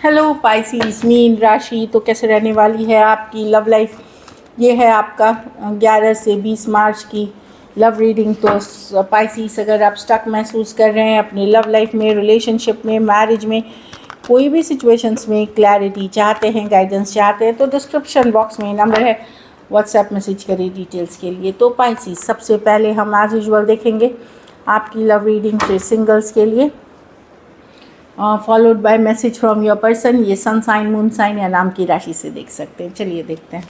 Hello Pisces mean राशि, तो कैसे रहने वाली है आपकी लव लाइफ। ये है आपका 11 से 20 मार्च की लव रीडिंग। तो पाइसिस, अगर आप स्टक महसूस कर रहे हैं अपनी लव लाइफ में, रिलेशनशिप में, मैरिज में, कोई भी सिचुएशंस में क्लैरिटी चाहते हैं, गाइडेंस चाहते हैं, तो डिस्क्रिप्शन बॉक्स में नंबर है, व्हाट्सएप मैसेज करिए डिटेल्स के लिए। तो पाइसिस, सबसे पहले हम एज यूजुअल देखेंगे आपकी लव रीडिंग फिर सिंगल्स के लिए, followed by message from your person. ये सन साइन, मून साइन या नाम की राशि से देख सकते हैं। चलिए देखते हैं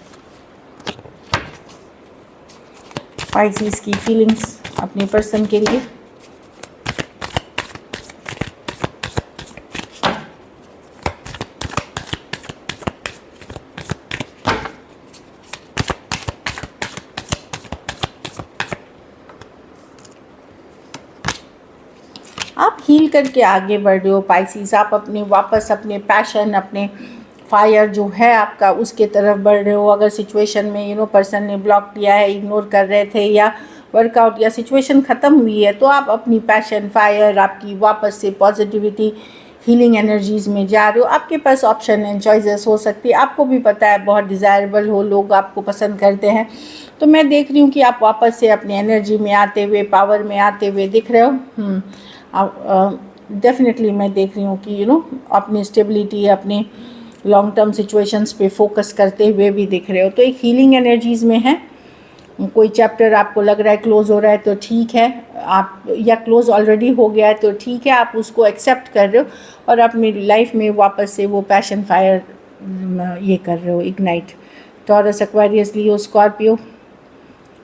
पाइसिस की फीलिंग्स अपने पर्सन के लिए। आप हील करके आगे बढ़ रहे हो पाइसिस। आप वापस अपने पैशन, अपने फायर जो है आपका, उसके तरफ बढ़ रहे हो। अगर सिचुएशन में पर्सन ने ब्लॉक किया है, इग्नोर कर रहे थे, या वर्कआउट या सिचुएशन ख़त्म हुई है, तो आप अपनी पैशन, फायर, आपकी वापस से पॉजिटिविटी, हीलिंग एनर्जीज़ में जा रहे हो। आपके पास ऑप्शन एंड चॉइसेस हो सकती है। आपको भी पता है बहुत डिज़ायरेबल हो, लोग आपको पसंद करते हैं। तो मैं देख रही हूँ कि आप वापस से अपनी एनर्जी में आते हुए, पावर में आते हुए दिख रहे हो। डेफिनेटली मैं देख रही हूँ कि अपनी स्टेबिलिटी, अपने लॉन्ग टर्म सिचुएशंस पे फोकस करते हुए भी दिख रहे हो। तो एक हीलिंग एनर्जीज़ में है। कोई चैप्टर आपको लग रहा है क्लोज़ हो रहा है तो ठीक है, आप या क्लोज़ ऑलरेडी हो गया है तो ठीक है, आप उसको एक्सेप्ट कर रहे हो और अपनी लाइफ में वापस से वो पैशन, फायर ये कर रहे हो, ignite. Taurus, Aquarius, Leo, Scorpio,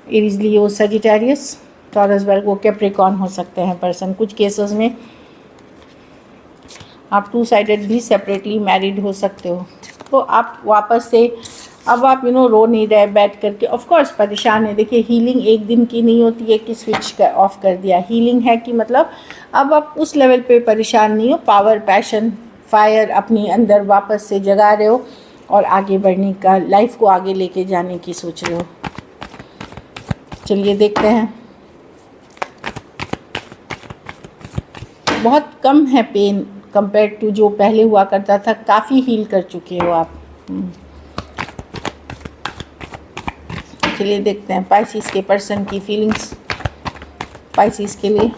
Aries, Leo, Sagittarius, taurus, वर्गो, कैप्रिकॉर्न हो सकते हैं पर्सन। कुछ केसेस में आप टू साइडेड भी सेपरेटली मैरिड हो सकते हो। तो आप वापस से अब आप रो नहीं रहे बैठ करके। ऑफ कोर्स परेशान है। देखिए, हीलिंग एक दिन की नहीं होती है कि स्विच ऑफ कर दिया। हीलिंग है कि मतलब अब आप उस लेवल पे परेशान नहीं हो। पावर, पैशन, फायर अपने अंदर वापस से जगा रहे हो और आगे बढ़ने का, लाइफ को आगे लेके जाने की सोच रहे हो। चलिए देखते हैं। बहुत कम है पेन कंपेयर टू जो पहले हुआ करता था। काफ़ी हील कर चुके हो आप। चलिए देखते हैं पाइसिस के पर्सन की फीलिंग्स पाइसिस के लिए।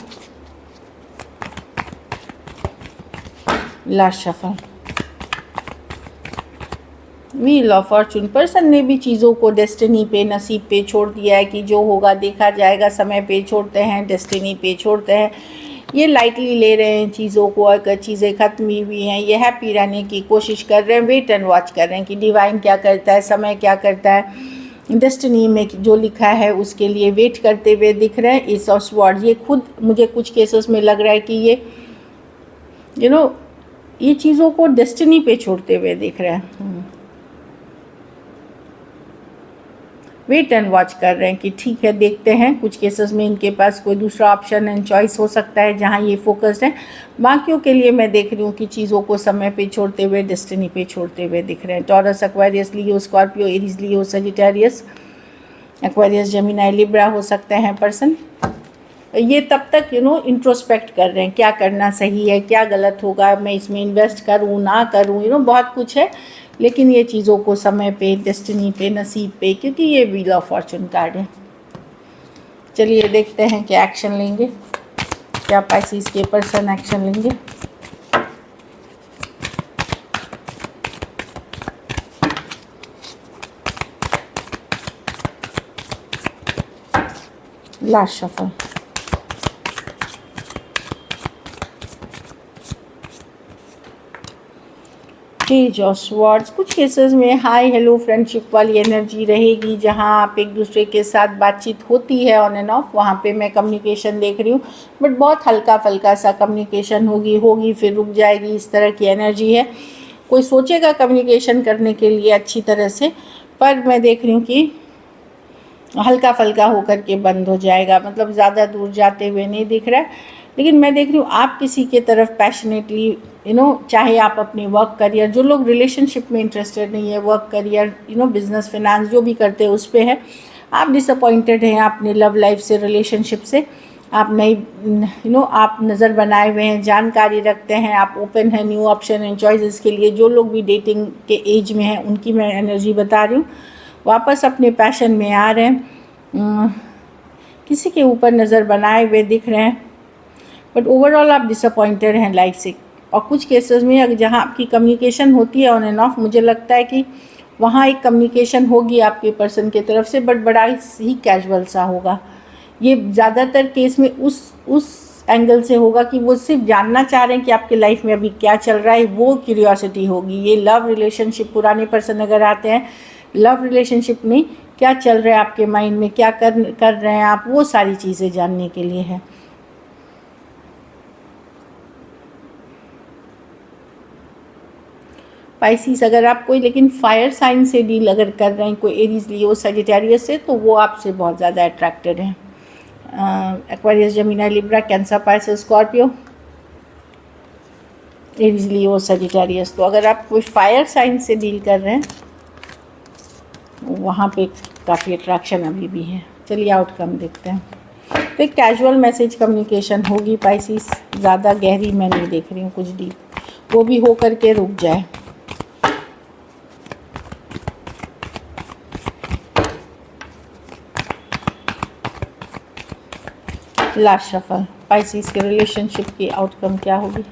Last shuffle, wheel of Fortune. Person ने भी चीज़ों को डेस्टिनी पे, नसीब पे छोड़ दिया है कि जो होगा देखा जाएगा। समय पे छोड़ते हैं, डेस्टिनी पे छोड़ते हैं। ये लाइटली ले रहे हैं चीज़ों को। अगर चीज़ें ख़त्म हुई हैं, ये हैप्पी रहने की कोशिश कर रहे हैं, वेट एंड वॉच कर रहे हैं कि डिवाइन क्या करता है, समय क्या करता है। डेस्टिनी में जो लिखा है उसके लिए वेट करते हुए दिख रहे हैं। एस ऑफ स्वॉर्ड्स, ये खुद मुझे कुछ केसेस में लग रहा है कि ये ये चीज़ों को डेस्टिनी पे छोड़ते हुए दिख रहे हैं। वेट एंड वॉच कर रहे हैं कि ठीक है, देखते हैं। कुछ केसेस में इनके पास कोई दूसरा ऑप्शन एंड चॉइस हो सकता है जहां ये फोकस्ड है। बाकियों के लिए मैं देख रही हूँ कि चीज़ों को समय पे छोड़ते हुए, डेस्टिनी पे छोड़ते हुए दिख रहे हैं। Taurus, Aquarius, Leo, Scorpio, Aries, Leo, Sagittarius, Aquarius, Gemini, Libra हो सकते हैं पर्सन। ये तब तक इंट्रोस्पेक्ट कर रहे हैं, क्या करना सही है, क्या गलत होगा, मैं इसमें इन्वेस्ट करूँ ना करूँ, बहुत कुछ है। लेकिन ये चीज़ों को समय पे, डेस्टिनी पे, नसीब पे, क्योंकि ये व्हील ऑफ फॉर्चून कार्ड है। चलिए देखते हैं क्या एक्शन लेंगे, क्या पाइसिस के पर्सन एक्शन लेंगे। Last shuffle, page of swords. कुछ केसेस में हाय हेलो फ्रेंडशिप वाली एनर्जी रहेगी, जहां आप एक दूसरे के साथ बातचीत होती है ऑन एंड ऑफ, वहां पे मैं कम्युनिकेशन देख रही हूँ। बट बहुत हल्का फुल्का सा कम्युनिकेशन होगी फिर रुक जाएगी, इस तरह की एनर्जी है। कोई सोचेगा कम्युनिकेशन करने के लिए अच्छी तरह से, पर मैं देख रही हूँ कि हल्का फुल्का होकर के बंद हो जाएगा। मतलब ज़्यादा दूर जाते हुए नहीं दिख रहा है। लेकिन मैं देख रही हूँ आप किसी के तरफ पैशनेटली, चाहे आप अपने वर्क करियर, जो लोग रिलेशनशिप में इंटरेस्टेड नहीं है, वर्क करियर, बिजनेस, फाइनेंस जो भी करते हैं उस पे है। आप डिसअपॉइंटेड हैं अपने लव लाइफ से, रिलेशनशिप से, आप नई आप नज़र बनाए हुए हैं, जानकारी रखते हैं, आप ओपन हैं न्यू ऑप्शन एंड चॉइसेस के लिए। जो लोग भी डेटिंग के एज में हैं उनकी मैं एनर्जी बता रही हूँ। वापस अपने पैशन में आ रहे हैं, किसी के ऊपर नज़र बनाए हुए दिख रहे हैं, बट ओवरऑल आप डिसअपॉइंटेड हैं लाइफ से। और कुछ केसेस में अगर जहाँ आपकी कम्युनिकेशन होती है ऑन एंड ऑफ, मुझे लगता है कि वहाँ एक कम्युनिकेशन होगी आपके पर्सन की तरफ से, बट बड़ा ही कैजुअल सा होगा। ये ज़्यादातर केस में उस एंगल से होगा कि वो सिर्फ जानना चाह रहे हैं कि आपके लाइफ में अभी क्या चल रहा है, वो क्यूरियोसिटी होगी। ये लव रिलेशनशिप, पुराने पर्सन अगर आते हैं लव रिलेशनशिप में क्या चल रहा है आपके माइंड में, क्या कर रहे हैं आप, वो सारी चीज़ें जानने के लिए है। पाइसिस, अगर आप कोई लेकिन फायर साइन से डील अगर कर रहे हैं, कोई एरीज, लियो, सजिटेरियस से, तो वो आपसे बहुत ज़्यादा अट्रैक्टेड हैं। Aquarius, Gemini, Libra, Cancer, Pisces, Scorpio, Aries, Leo, Sagittarius. तो अगर आप कोई फायर साइन से डील कर रहे हैं, वहाँ पे काफ़ी अट्रैक्शन अभी भी है। चलिए आउटकम देखते हैं। तो एक कैजुअल मैसेज कम्युनिकेशन होगी पाइसिस, ज़्यादा गहरी मैं नहीं देख रही हूँ, कुछ डीप, वो भी हो करके रुक जाए। लास्ट शफल, पाइसिस के रिलेशनशिप की आउटकम क्या होगी।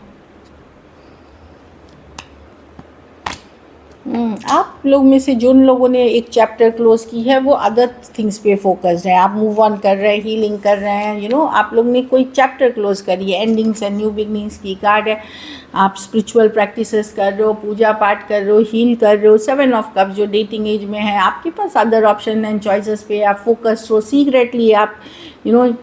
आप लोग में से जिन लोगों ने एक चैप्टर क्लोज की है वो अदर थिंग्स पे फोकस्ड है। आप मूव ऑन कर रहे हैं, हीलिंग कर रहे हैं, आप लोग ने कोई चैप्टर क्लोज करी है। एंडिंग्स एंड न्यू बिगनिंग्स की कार्ड है। आप स्पिरिचुअल प्रैक्टिसेस कर रहे हो, पूजा पाठ कर रहे हो, हील कर रहे हो। 7 ऑफ कप्स जो डेटिंग एज में है, आपके पास अदर ऑप्शन एंड चॉइसेस पे आप फोकस्ड हो। सीक्रेटली आप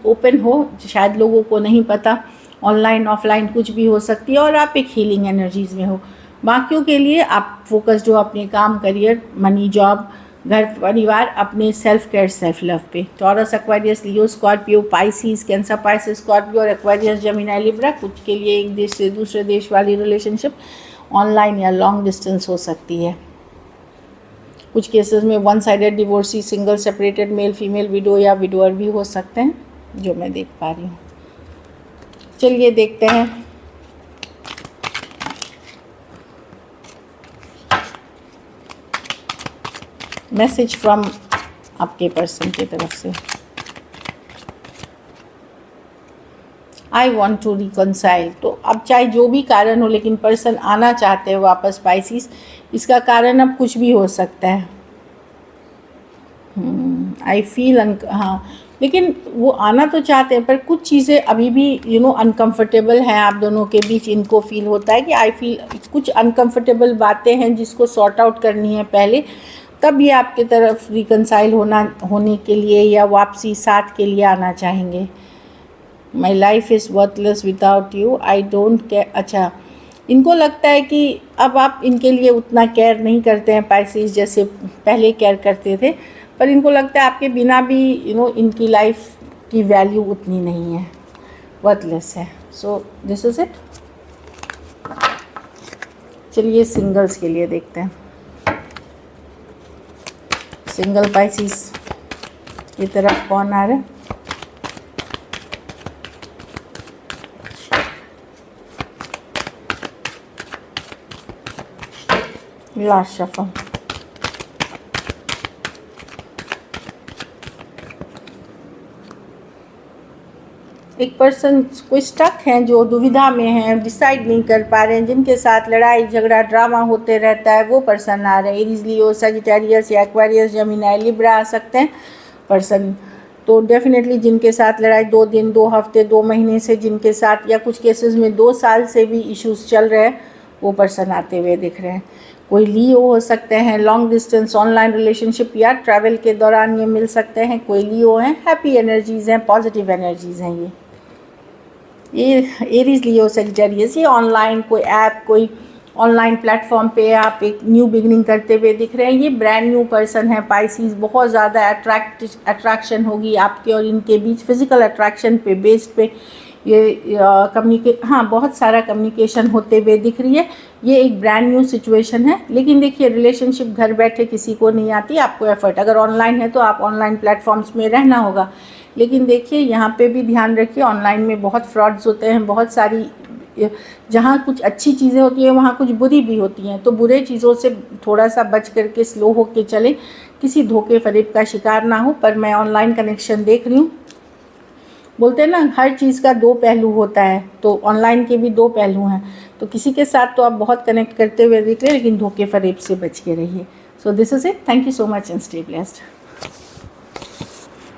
ओपन हो, शायद लोगों को नहीं पता, ऑनलाइन ऑफलाइन कुछ भी हो सकती है, और आप एक हीलिंग एनर्जीज में हो। बाकियों के लिए आप फोकस्ड हो अपने काम, करियर, मनी, जॉब, घर परिवार, अपने सेल्फ केयर, सेल्फ लव पे। Taurus, Aquarius, Leo, Scorpio, Pisces, Cancer, Pisces, Scorpio और एक्वेरियस, जेमिनी, लिब्रा। कुछ के लिए एक देश से दूसरे देश वाली रिलेशनशिप ऑनलाइन या लॉन्ग डिस्टेंस हो सकती है। कुछ केसेस में one sided divorcee, single, separated, male female, widow या विडोअर भी हो सकते हैं, जो मैं देख पा रही हूँ। चलिए देखते हैं मैसेज फ्रॉम आपके पर्सन की तरफ से। I want to reconcile. तो अब चाहे जो भी कारण हो, लेकिन पर्सन आना चाहते हैं वापस पाइसिस। इसका कारण अब कुछ भी हो सकता है। आई फील हाँ, लेकिन वो आना तो चाहते हैं, पर कुछ चीज़ें अभी भी अनकंफर्टेबल हैं आप दोनों के बीच। इनको फील होता है कि आई फील कुछ अनकंफर्टेबल बातें हैं जिसको सॉर्ट आउट करनी है पहले, तब ये आपके तरफ रिकनसाइल होने के लिए या वापसी साथ के लिए आना चाहेंगे। My life is worthless without you, I don't care. अच्छा, इनको लगता है कि अब आप इनके लिए उतना केयर नहीं करते हैं पाइसिस, जैसे पहले केयर करते थे, पर इनको लगता है आपके बिना भी इनकी लाइफ की वैल्यू उतनी नहीं है, वर्थलेस है। So this is it. चलिए सिंगल्स के लिए देखते हैं। सिंगल पाइसिस की तरफ कौन आ रहा है। लास्ट शफल, एक पर्सन कोई स्टक हैं, जो दुविधा में हैं, डिसाइड नहीं कर पा रहे हैं, जिनके साथ लड़ाई झगड़ा ड्रामा होते रहता है, वो पर्सन आ रहे हैं। एरीज, लियो, सजिटेरियस या एक्वेरियस, जेमिनी, लिब्रा आ सकते हैं पर्सन। तो डेफिनेटली जिनके साथ लड़ाई 2 दिन, 2 हफ्ते, 2 महीने से, जिनके साथ या कुछ केसेस में 2 साल से भी इश्यूज चल रहे हैं, वो पर्सन आते हुए दिख रहे हैं। कोई लियो हो सकते हैं, लॉन्ग डिस्टेंस ऑनलाइन रिलेशनशिप या ट्रैवल के दौरान ये मिल सकते हैं। कोई लियो हैं, हैप्पी एनर्जीज़ हैं, पॉजिटिव एनर्जीज़ हैं। ये एरीज, लियो, सजिटेरियस, ये ऑनलाइन कोई ऐप, कोई ऑनलाइन प्लेटफॉर्म पे आप एक न्यू बिगनिंग करते हुए दिख रहे हैं। ये ब्रांड न्यू पर्सन है पाइसिस। बहुत ज़्यादा अट्रैक्शन होगी आपके और इनके बीच, फिजिकल अट्रैक्शन पे बेस्ड पे ये बहुत सारा कम्युनिकेशन होते हुए दिख रही है। ये एक ब्रांड न्यू सिचुएशन है, लेकिन देखिए रिलेशनशिप घर बैठे किसी को नहीं आती, आपको एफर्ट, अगर ऑनलाइन है तो आप ऑनलाइन प्लेटफॉर्म्स में रहना होगा, लेकिन देखिए यहाँ पे भी ध्यान रखिए, ऑनलाइन में बहुत फ्रॉड्स होते हैं, बहुत सारी जहाँ कुछ अच्छी चीज़ें होती हैं वहाँ कुछ बुरी भी होती हैं। तो बुरे चीज़ों से थोड़ा सा बच करके स्लो होके चलें, किसी धोखे फरेब का शिकार ना हो। पर मैं ऑनलाइन कनेक्शन देख रही हूँ, बोलते हैं ना हर चीज़ का दो पहलू होता है, तो ऑनलाइन के भी दो पहलू हैं। तो किसी के साथ तो आप बहुत कनेक्ट करते हुए दिख रहे हैं, लेकिन धोखे फरेब से बच के रहिए। So this is it, thank you so much and stay blessed.